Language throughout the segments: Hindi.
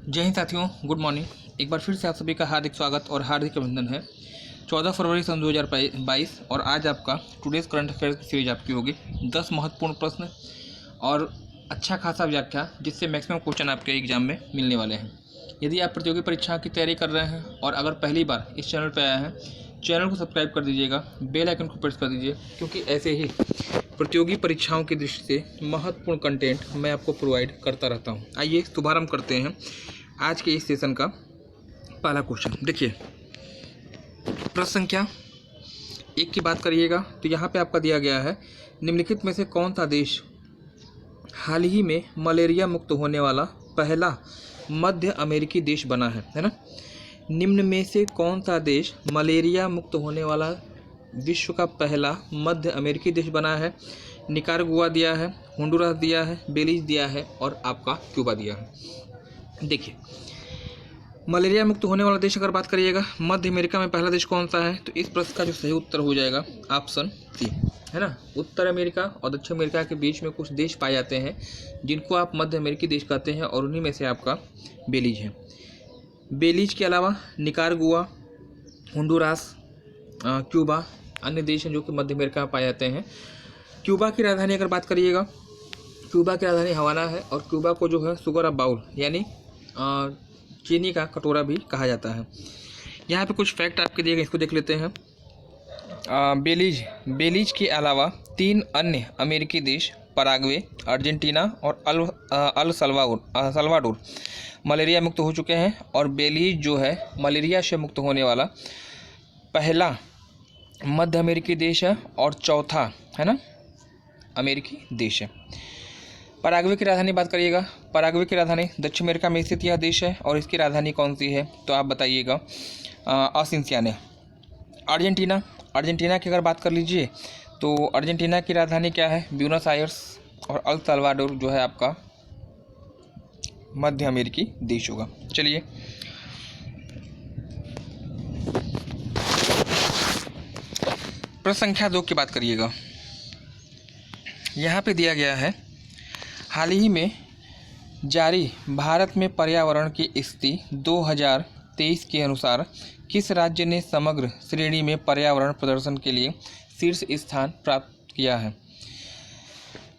जय हिंद साथियों, गुड मॉर्निंग। एक बार फिर से आप सभी का हार्दिक स्वागत और हार्दिक अभिनंदन है। 14 फरवरी सन 2022 और आज आपका टुडेज़ करंट अफेयर्स की सीरीज आपकी होगी। 10 महत्वपूर्ण प्रश्न और अच्छा खासा व्याख्या, जिससे मैक्सिमम क्वेश्चन आपके एग्जाम में मिलने वाले हैं। यदि आप प्रतियोगी परीक्षा की तैयारी कर रहे हैं और अगर पहली बार इस चैनल पर आया है, चैनल को सब्सक्राइब कर दीजिएगा, बेल आइकन को प्रेस कर दीजिए, क्योंकि ऐसे ही प्रतियोगी परीक्षाओं की दृष्टि से महत्वपूर्ण कंटेंट मैं आपको प्रोवाइड करता रहता हूं। आइए शुभारंभ करते हैं आज के इस सेशन का पहला क्वेश्चन। देखिए, प्रश्न संख्या 1 की बात करिएगा तो यहाँ पे आपका दिया गया है, निम्नलिखित में से कौन सा देश हाल ही में मलेरिया मुक्त होने वाला पहला मध्य अमेरिकी देश बना है ना। निम्न में से कौन सा देश मलेरिया मुक्त होने वाला विश्व का पहला मध्य अमेरिकी देश बना है? निकारागुआ दिया है, होंडुरास दिया है, बेलीज दिया है और आपका क्यूबा दिया है। देखिए, मलेरिया मुक्त होने वाला देश अगर बात करिएगा, मध्य अमेरिका में पहला देश कौन सा है, तो इस प्रश्न का जो सही उत्तर हो जाएगा ऑप्शन सी, है ना। उत्तर अमेरिका और दक्षिण अमेरिका के बीच में कुछ देश पाए जाते हैं जिनको आप मध्य अमेरिकी देश कहते हैं, और उन्हीं में से आपका बेलीज है। बेलीज के अलावा निकारागुआ, होंडुरास, क्यूबा अन्य देश हैं जो कि मध्य अमेरिका में पाए जाते हैं। क्यूबा की राजधानी अगर बात करिएगा, क्यूबा की राजधानी हवाना है, और क्यूबा को जो है शुगर ऑफ बाउल यानी चीनी का कटोरा भी कहा जाता है। यहाँ पे कुछ फैक्ट आपके दिए गए, इसको देख लेते हैं। बेलीज के अलावा 3 अन्य अमेरिकी देश पराग्वे, अर्जेंटीना और अल सल्वाडोर मलेरिया मुक्त हो चुके हैं, और बेलीज जो है मलेरिया से मुक्त होने वाला पहला मध्य अमेरिकी देश है और चौथा, है ना, अमेरिकी देश है। पराग्वे की राजधानी बात करिएगा, पराग्वे की राजधानी दक्षिण अमेरिका में स्थित यह देश है, और इसकी राजधानी कौन सी है, तो आप बताइएगा असिंसियाना। अर्जेंटीना की अगर बात कर लीजिए तो अर्जेंटीना की राजधानी क्या है, ब्यूनस आयर्स, और अल साल्वाडोर जो है आपका मध्य अमेरिकी देश होगा। चलिए, प्रश्न संख्या 2 की बात करिएगा। यहाँ पे दिया गया है, हाल ही में जारी भारत में पर्यावरण की स्थिति 2023 के अनुसार किस राज्य ने समग्र श्रेणी में पर्यावरण प्रदर्शन के लिए शीर्ष स्थान प्राप्त किया है?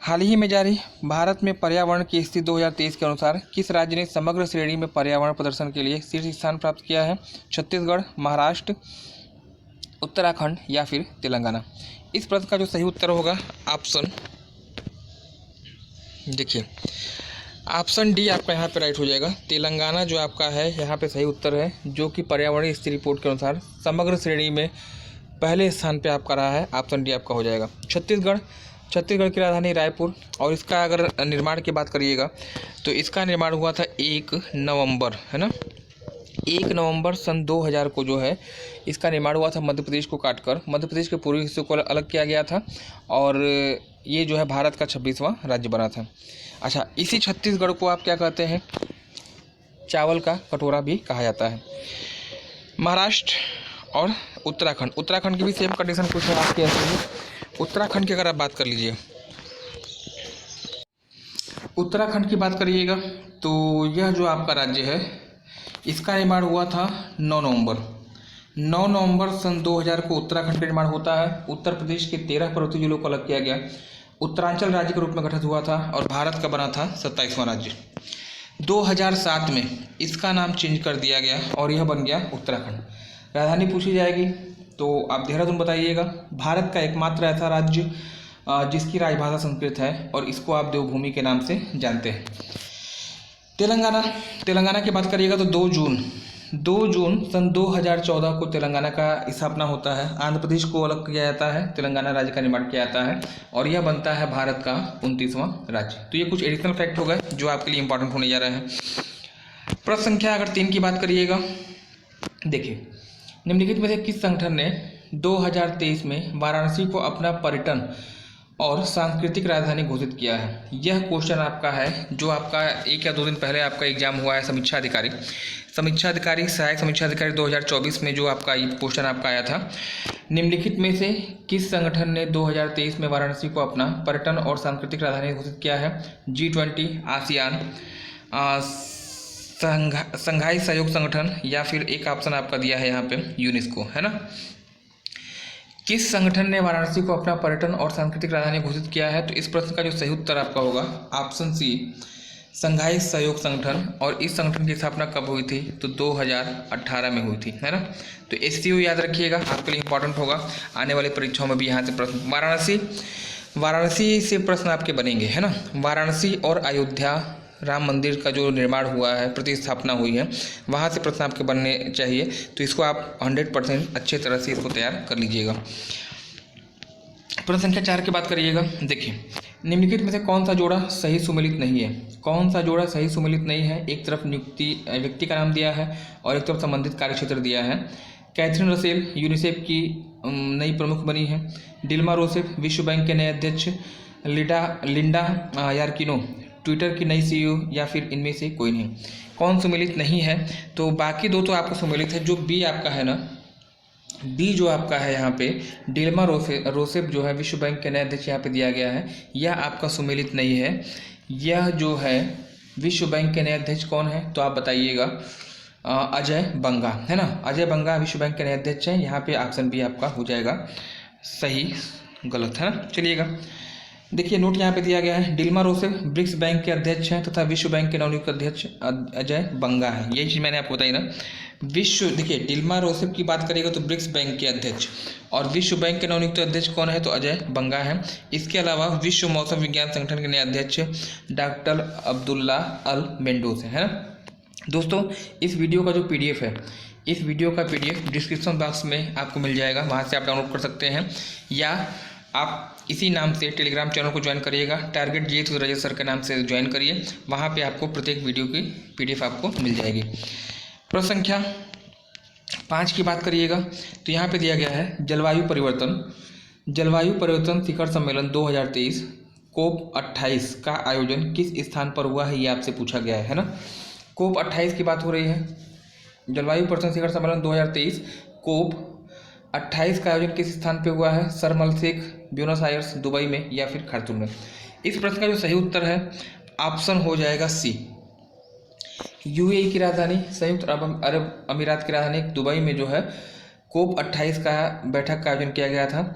हाल ही में जारी भारत में पर्यावरण की स्थिति 2023 के अनुसार किस राज्य ने समग्र श्रेणी में पर्यावरण प्रदर्शन के लिए शीर्ष स्थान प्राप्त किया है? छत्तीसगढ़, महाराष्ट्र, उत्तराखंड या फिर तेलंगाना? इस प्रश्न का जो सही उत्तर होगा ऑप्शन, देखिए ऑप्शन डी आपका यहाँ पे राइट हो जाएगा। तेलंगाना जो आपका है यहाँ पे सही उत्तर है, जो कि पर्यावरणीय स्थिति रिपोर्ट के अनुसार समग्र श्रेणी में पहले स्थान पे आपका रहा है। ऑप्शन डी आपका हो जाएगा। छत्तीसगढ़ की राजधानी रायपुर, और इसका अगर निर्माण की बात करिएगा तो इसका निर्माण हुआ था 1 नवंबर, है ना, 1 नवंबर सन 2000 को जो है इसका निर्माण हुआ था। मध्य प्रदेश को काटकर मध्य प्रदेश के पूर्वी हिस्से को अलग किया गया था, और ये जो है भारत का 26वां राज्य बना था। अच्छा, इसी छत्तीसगढ़ को आप क्या कहते हैं, चावल का कटोरा भी कहा जाता है। महाराष्ट्र और उत्तराखंड की भी सेम कंडीशन कुछ है आपके ऐसे। उत्तराखंड की अगर आप बात कर लीजिए, उत्तराखंड की बात करिएगा तो यह जो आपका राज्य है इसका निर्माण हुआ था 9 नवंबर सन 2000 को उत्तराखंड का निर्माण होता है। उत्तर प्रदेश के 13 पर्वतीय जिलों को अलग किया गया, उत्तरांचल राज्य के रूप में गठित हुआ था, और भारत का बना था 27वां राज्य। 2007 में इसका नाम चेंज कर दिया गया और यह बन गया उत्तराखंड। राजधानी पूछी जाएगी तो आप देहरादून बताइएगा। भारत का एकमात्र ऐसा राज्य जिसकी राजभाषा संस्कृत है, और इसको आप देवभूमि के नाम से जानते हैं। तेलंगाना की बात करिएगा तो 2 जून सन 2014 को तेलंगाना का स्थापना होता है। आंध्र प्रदेश को अलग किया जाता है, तेलंगाना राज्य का निर्माण किया जाता है, और यह बनता है भारत का 29वां राज्य। तो ये कुछ एडिशनल फैक्ट हो गए जो आपके लिए इंपॉर्टेंट होने जा रहे हैं। प्रश्न संख्या अगर 3 की बात करिएगा, देखिए, निम्नलिखित में से किस संगठन ने 2023 में वाराणसी को अपना पर्यटन और सांस्कृतिक राजधानी घोषित किया है? यह क्वेश्चन आपका है जो आपका 1 या 2 दिन पहले आपका एग्जाम हुआ है। सहायक समीक्षा अधिकारी 2024 में जो आपका ये क्वेश्चन आपका आया था, निम्नलिखित में से किस संगठन ने 2023 में वाराणसी को अपना पर्यटन और सांस्कृतिक राजधानी घोषित किया है? G20, आसियान, संघाई सहयोग संगठन, या फिर एक ऑप्शन आपका दिया है यहाँ पे यूनेस्को, है ना। किस संगठन ने वाराणसी को अपना पर्यटन और सांस्कृतिक राजधानी घोषित किया है? तो इस प्रश्न का जो सही उत्तर आपका होगा ऑप्शन सी, संघाई सहयोग संगठन। और इस संगठन की स्थापना कब हुई थी? तो 2018 में हुई थी, है ना। तो एससीओ याद रखिएगा, आपके लिए इंपॉर्टेंट होगा, आने वाली परीक्षाओं में भी यहाँ से प्रश्न, वाराणसी से प्रश्न आपके बनेंगे, है ना। वाराणसी और अयोध्या राम मंदिर का जो निर्माण हुआ है, प्रतिस्थापना हुई है, वहाँ से प्रश्न आपके बनने चाहिए। तो इसको आप 100% अच्छे तरह से इसको तैयार कर लीजिएगा। प्रश्न संख्या 4 की बात करिएगा। देखिए, निम्नलिखित में से कौन सा जोड़ा सही सुमेलित नहीं है? कौन सा जोड़ा सही सुमेलित नहीं है? एक तरफ नियुक्ति व्यक्ति का नाम दिया है और एक तरफ संबंधित कार्यक्षेत्र दिया है। कैथरीन रसेल यूनिसेफ की नई प्रमुख बनी है। डिल्मा रूसेफ विश्व बैंक के नए अध्यक्ष। लिंडा यार्किनो ट्विटर की नई सीईओ, या फिर इनमें से कोई नहीं। कौन सुमेलित नहीं है? तो बाकी दो तो आपका सुमेलित है। जो बी आपका है ना, बी जो आपका है यहाँ पे, डिल्मा रोसेफ जो है विश्व बैंक के नए अध्यक्ष यहाँ पे दिया गया है, यह आपका सुमेलित नहीं है। यह जो है विश्व बैंक के नए अध्यक्ष कौन है? तो आप बताइएगा। अजय बंगा, है ना। अजय बंगा विश्व बैंक के नए अध्यक्ष हैं। यहाँ पे ऑप्शन बी आपका हो जाएगा सही, गलत, है ना। चलिएगा, देखिए नोट यहाँ पे दिया गया है। डिल्मा रोसेफ ब्रिक्स बैंक के अध्यक्ष हैं तथा विश्व बैंक के नवनियुक्त अध्यक्ष अजय बंगा है। यही चीज़ मैंने आपको बताई ना। देखिए डिल्मा रोसेफ की बात करेगा तो ब्रिक्स बैंक के अध्यक्ष, और विश्व बैंक के नवनियुक्त अध्यक्ष कौन है? तो अजय बंगा है। इसके अलावा विश्व मौसम विज्ञान संगठन के नए अध्यक्ष डॉक्टर अब्दुल्ला अल मेंडोस है ना। दोस्तों, इस वीडियो का जो पीडीएफ है, इस वीडियो का पीडीएफ डिस्क्रिप्शन बॉक्स में आपको मिल जाएगा, वहाँ से आप डाउनलोड कर सकते हैं, या आप इसी नाम से टेलीग्राम चैनल को ज्वाइन करिएगा। Target GS with Rajesh sir के नाम से ज्वाइन करिए, वहाँ पे आपको प्रत्येक वीडियो की पीडीएफ आपको मिल जाएगी। प्रश्न संख्या 5 की बात करिएगा तो यहाँ पे दिया गया है जलवायु परिवर्तन शिखर सम्मेलन 2023 कोप 28 का आयोजन किस स्थान पर हुआ है, ये आपसे पूछा गया है ना। कोप 28 की बात हो रही है। जलवायु परिवर्तन शिखर सम्मेलन 2023 कोप 28 का आयोजन किस स्थान पे हुआ है? Sharm el Sheikh, Buenos Aires, Dubai में, या फिर खार्तूम में। इस प्रश्न का जो सही उत्तर है ऑप्शन हो जाएगा सी, यूएई की राजधानी, संयुक्त अरब अमीरात की राजधानी दुबई में जो है कोप 28 का बैठक का आयोजन किया गया था।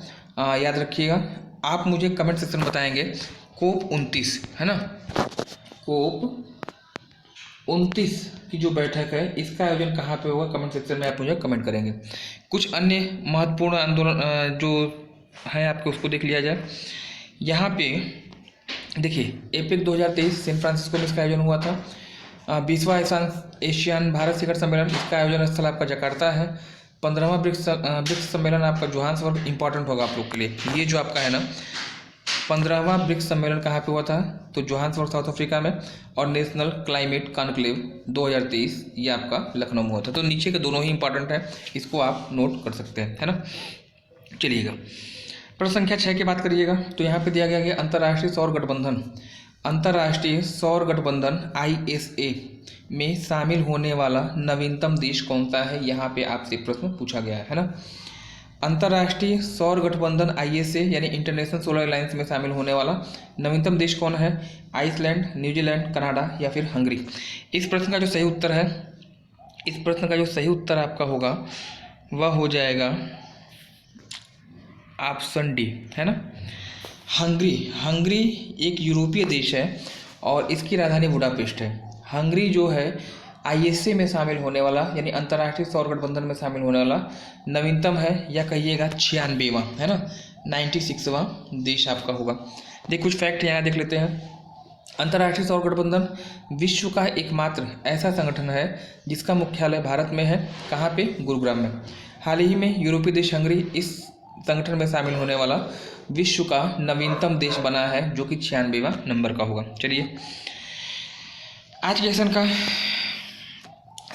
याद रखिएगा। आप मुझे कमेंट सेक्शन में बताएंगे कोप 29, है ना, कोप 29 की जो बैठक है इसका आयोजन कहाँ पे होगा? कमेंट सेक्शन में आप मुझे कमेंट करेंगे। कुछ अन्य महत्वपूर्ण आंदोलन जो है आपको उसको देख लिया जाए। यहाँ पे देखिए एपेक 2023 सैन फ्रांसिस्को में इसका आयोजन हुआ था। 20वां एशियान भारत शिखर सम्मेलन, इसका आयोजन स्थल आपका जकार्ता है। 15वां ब्रिक्स सम्मेलन आपका जोहान्सबर्ग, इंपॉर्टेंट होगा आप लोग के लिए। ये जो आपका है ना 15वां ब्रिक्स सम्मेलन कहाँ पे हुआ था? तो जोहान्सबर्ग साउथ अफ्रीका में। और नेशनल क्लाइमेट कॉन्क्लेव 2023 ये आपका लखनऊ में हुआ था। तो नीचे के दोनों ही इंपॉर्टेंट है, इसको आप नोट कर सकते हैं, है ना। चलिएगा, प्रश्न संख्या 6 की बात करिएगा तो यहाँ पे दिया गया कि अंतर्राष्ट्रीय सौर गठबंधन ISA में शामिल होने वाला नवीनतम देश कौन सा है? यहाँ पे आपसे प्रश्न पूछा गया है ना। अंतर्राष्ट्रीय सौर गठबंधन ISA यानी इंटरनेशनल सोलर अलायंस में शामिल होने वाला नवीनतम देश कौन है? आइसलैंड, न्यूजीलैंड, कनाडा, या फिर हंगरी। इस प्रश्न का जो सही उत्तर आपका होगा वह हो जाएगा ऑप्शन डी, है ना। हंगरी एक यूरोपीय देश है और इसकी राजधानी बुडापेस्ट है। हंगरी जो है ISA में शामिल होने वाला यानी अंतर्राष्ट्रीय सौर गठबंधन में शामिल होने वाला नवीनतम है, या कहिएगा 96वां, है ना, 96वां देश आपका होगा। देखिए कुछ फैक्ट यहाँ देख लेते हैं। अंतर्राष्ट्रीय सौर गठबंधन विश्व का एकमात्र ऐसा संगठन है जिसका मुख्यालय भारत में है। कहाँ पे? गुरुग्राम में। हाल ही में यूरोपीय देश हंगरी इस संगठन में शामिल होने वाला विश्व का नवीनतम देश बना है, जो कि 96वां नंबर का होगा। चलिए, आज के सेशन का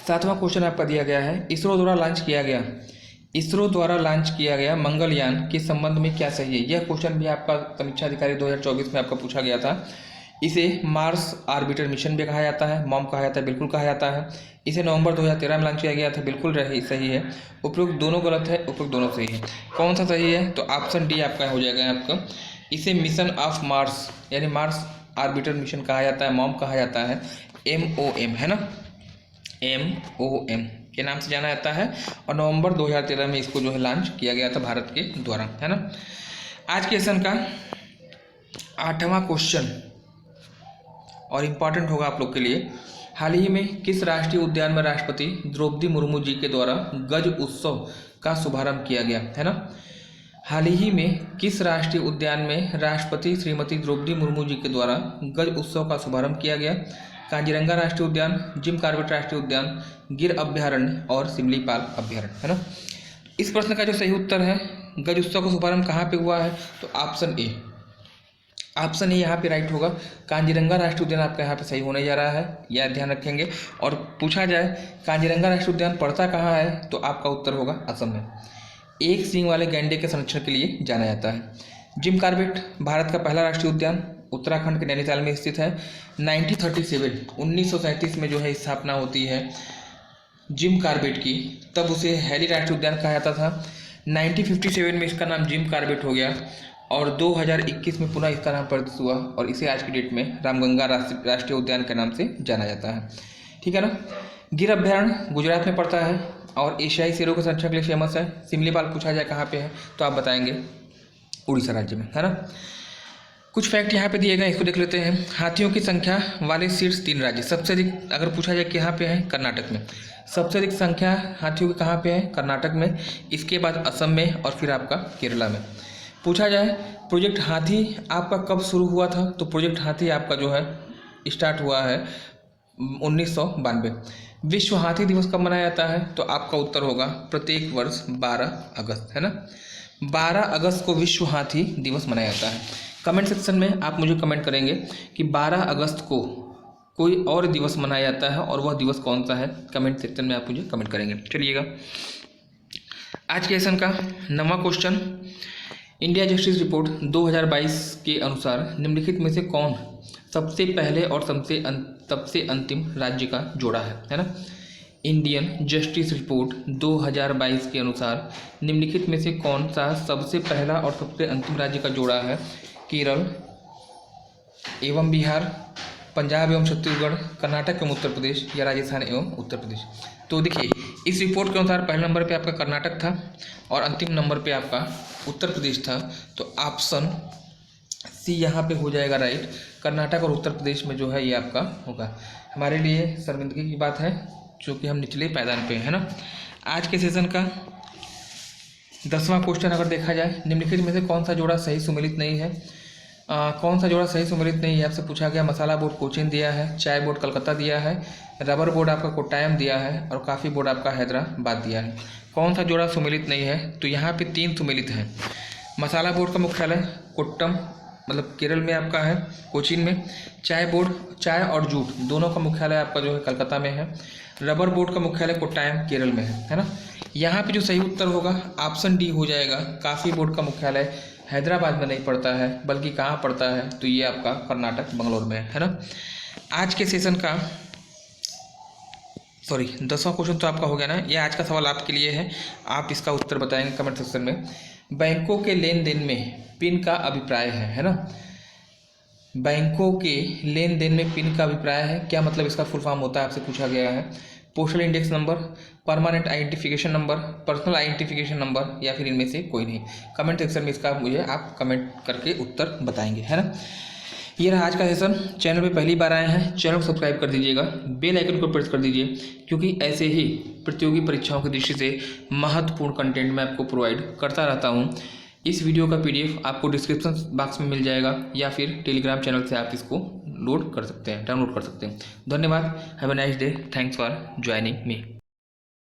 7वां क्वेश्चन आपका दिया गया है। इसरो द्वारा लॉन्च किया गया मंगलयान के संबंध में क्या सही है? यह क्वेश्चन भी आपका समीक्षा अधिकारी 2024 में आपका पूछा गया था। इसे मार्स आर्बिटर मिशन भी कहा जाता है, मॉम कहा जाता है, बिल्कुल कहा जाता है। इसे नवंबर 2013 में लॉन्च किया गया था, बिल्कुल सही है। उपरोक्त दोनों गलत है, उपरोक्त दोनों सही है। कौन सा सही है? तो ऑप्शन डी आपका हो जाएगा आपका। इसे मिशन ऑफ मार्स यानी मार्स आर्बिटर मिशन कहा जाता है, मॉम कहा जाता है, MOM, है ना। MOM के नाम से जाना जाता है और नवंबर 2013 में इसको जो है लॉन्च किया गया था भारत के द्वारा, है ना। आज के सेशन का 8वां क्वेश्चन और इम्पॉर्टेंट होगा आप लोग के लिए। हाल ही में किस राष्ट्रीय उद्यान में राष्ट्रपति द्रौपदी मुर्मू जी के द्वारा गज उत्सव का शुभारंभ किया गया, है ना। हाल ही में किस राष्ट्रीय उद्यान में राष्ट्रपति श्रीमती द्रौपदी मुर्मू जी के द्वारा गज उत्सव का शुभारंभ किया गया? कांजीरंगा राष्ट्रीय उद्यान, जिम कॉर्बेट राष्ट्रीय उद्यान, गिर अभ्यारण्य और सिमलीपाल अभ्यारण्य, है ना। इस प्रश्न का जो सही उत्तर है, गज उत्सव का शुभारंभ कहाँ पे हुआ है, तो ऑप्शन ए यहाँ पे राइट होगा। कांजीरंगा राष्ट्रीय उद्यान आपका यहाँ पे सही होने जा रहा है, यह ध्यान रखेंगे। और पूछा जाए कांजीरंगा राष्ट्रीय उद्यान पड़ता कहाँ है, तो आपका उत्तर होगा असम में। एक सींग वाले गैंडे के संरक्षण के लिए जाना जाता है। जिम कॉर्बेट भारत का पहला राष्ट्रीय उद्यान उत्तराखंड के नैनीताल में स्थित है। 1937 में जो है स्थापना होती है जिम कॉर्बेट की, तब उसे हैली राष्ट्रीय उद्यान कहा जाता था। 1957 में इसका नाम जिम कॉर्बेट हो गया और 2021 में पुनः इसका नाम परिवर्तित हुआ और इसे आज की डेट में रामगंगा राष्ट्रीय उद्यान के नाम से जाना जाता है, ठीक है ना। गिर अभ्यारण्य गुजरात में पड़ता है और एशियाई शेरों के संरक्षण के लिए फेमस है। सिमलीपाल पूछा जाए कहाँ पे है, तो आप बताएंगे उड़ीसा राज्य में, है ना। कुछ फैक्ट यहाँ पे दिए गए, इसको देख लेते हैं। हाथियों की संख्या वाले शीर्ष 3 राज्य, सबसे अधिक अगर पूछा जाए कहाँ पे है, कर्नाटक में। सबसे अधिक संख्या हाथियों की कहाँ पे है, कर्नाटक में, इसके बाद असम में और फिर आपका केरला में। पूछा जाए प्रोजेक्ट हाथी आपका कब शुरू हुआ था, तो प्रोजेक्ट हाथी आपका जो है स्टार्ट हुआ है 1992। विश्व हाथी दिवस कब मनाया जाता है, तो आपका उत्तर होगा प्रत्येक वर्ष 12 अगस्त, है ना। 12 अगस्त को विश्व हाथी दिवस मनाया जाता है। कमेंट सेक्शन में आप मुझे कमेंट करेंगे कि 12 अगस्त को कोई और दिवस मनाया जाता है और वह दिवस कौन सा है, कमेंट सेक्शन में आप मुझे कमेंट करेंगे। चलिएगा आज के सेशन का 9वां क्वेश्चन। इंडिया जस्टिस रिपोर्ट 2022 के अनुसार निम्नलिखित में से कौन सबसे पहले और सबसे अंतिम राज्य का जोड़ा है ना। इंडियन जस्टिस रिपोर्ट 2022 के अनुसार निम्नलिखित में से कौन सा सबसे पहला और सबसे अंतिम राज्य का जोड़ा है? केरल एवं बिहार, पंजाब एवं छत्तीसगढ़, कर्नाटक एवं उत्तर प्रदेश या राजस्थान एवं उत्तर प्रदेश। तो देखिए इस रिपोर्ट के अनुसार पहले नंबर पे आपका कर्नाटक था और अंतिम नंबर पे आपका उत्तर प्रदेश था। तो ऑप्शन सी यहाँ पे हो जाएगा राइट। कर्नाटक और उत्तर प्रदेश में जो है ये आपका होगा। हमारे लिए शर्मिंदगी की बात है क्योंकि हम निचले पायदान पे हैं ना। आज के सेशन का 10वां क्वेश्चन अगर देखा जाए, निम्नलिखित में से कौन सा जोड़ा सही सुमेलित नहीं है? कौन सा जोड़ा सही सुमेलित नहीं है आपसे पूछा गया। मसाला बोर्ड कोचीन दिया है, चाय बोर्ड कलकत्ता दिया है, रबर बोर्ड आपका कोट्टायम दिया है और कॉफ़ी बोर्ड आपका हैदराबाद दिया है। कौन सा जोड़ा सुमेलित नहीं है? तो यहाँ पे 3 सुमेलित हैं। मसाला बोर्ड का मुख्यालय कोट्टम मतलब केरल में आपका है, कोचीन में। चाय बोर्ड, चाय और जूट दोनों का मुख्यालय आपका जो है कलकत्ता में है। रबर बोर्ड का मुख्यालय कोट्टायम केरल में है ना। यहाँ पे जो सही उत्तर होगा ऑप्शन डी हो जाएगा। कॉफ़ी बोर्ड का मुख्यालय हैदराबाद में नहीं पड़ता है बल्कि कहाँ पड़ता है, तो ये आपका कर्नाटक बंगलोर में है ना। आज के सेशन का 10वां क्वेश्चन तो आपका हो गया ना। ये आज का सवाल आपके लिए है, आप इसका उत्तर बताएंगे कमेंट सेक्शन में। बैंकों के लेन देन में पिन का अभिप्राय है ना। बैंकों के लेन देन में पिन का अभिप्राय है, क्या मतलब इसका फुल फॉर्म होता है आपसे पूछा गया है। Postal index number, permanent identification number, personal identification number या फिर इनमें से कोई नहीं। कमेंट सेक्शन में इसका मुझे आप कमेंट करके उत्तर बताएंगे, है ना। ये रहा आज का सेशन। चैनल पे पहली बार आए हैं, चैनल को सब्सक्राइब कर दीजिएगा, बेल आइकन को प्रेस कर दीजिए क्योंकि ऐसे ही प्रतियोगी परीक्षाओं की दृष्टि से महत्वपूर्ण कंटेंट मैं आपको प्रोवाइड करता रहता हूँ। इस वीडियो का PDF आपको डिस्क्रिप्शन बॉक्स में मिल जाएगा या फिर टेलीग्राम चैनल से आप इसको डाउनलोड कर सकते हैं। धन्यवाद। Have a nice day. Thanks for joining me.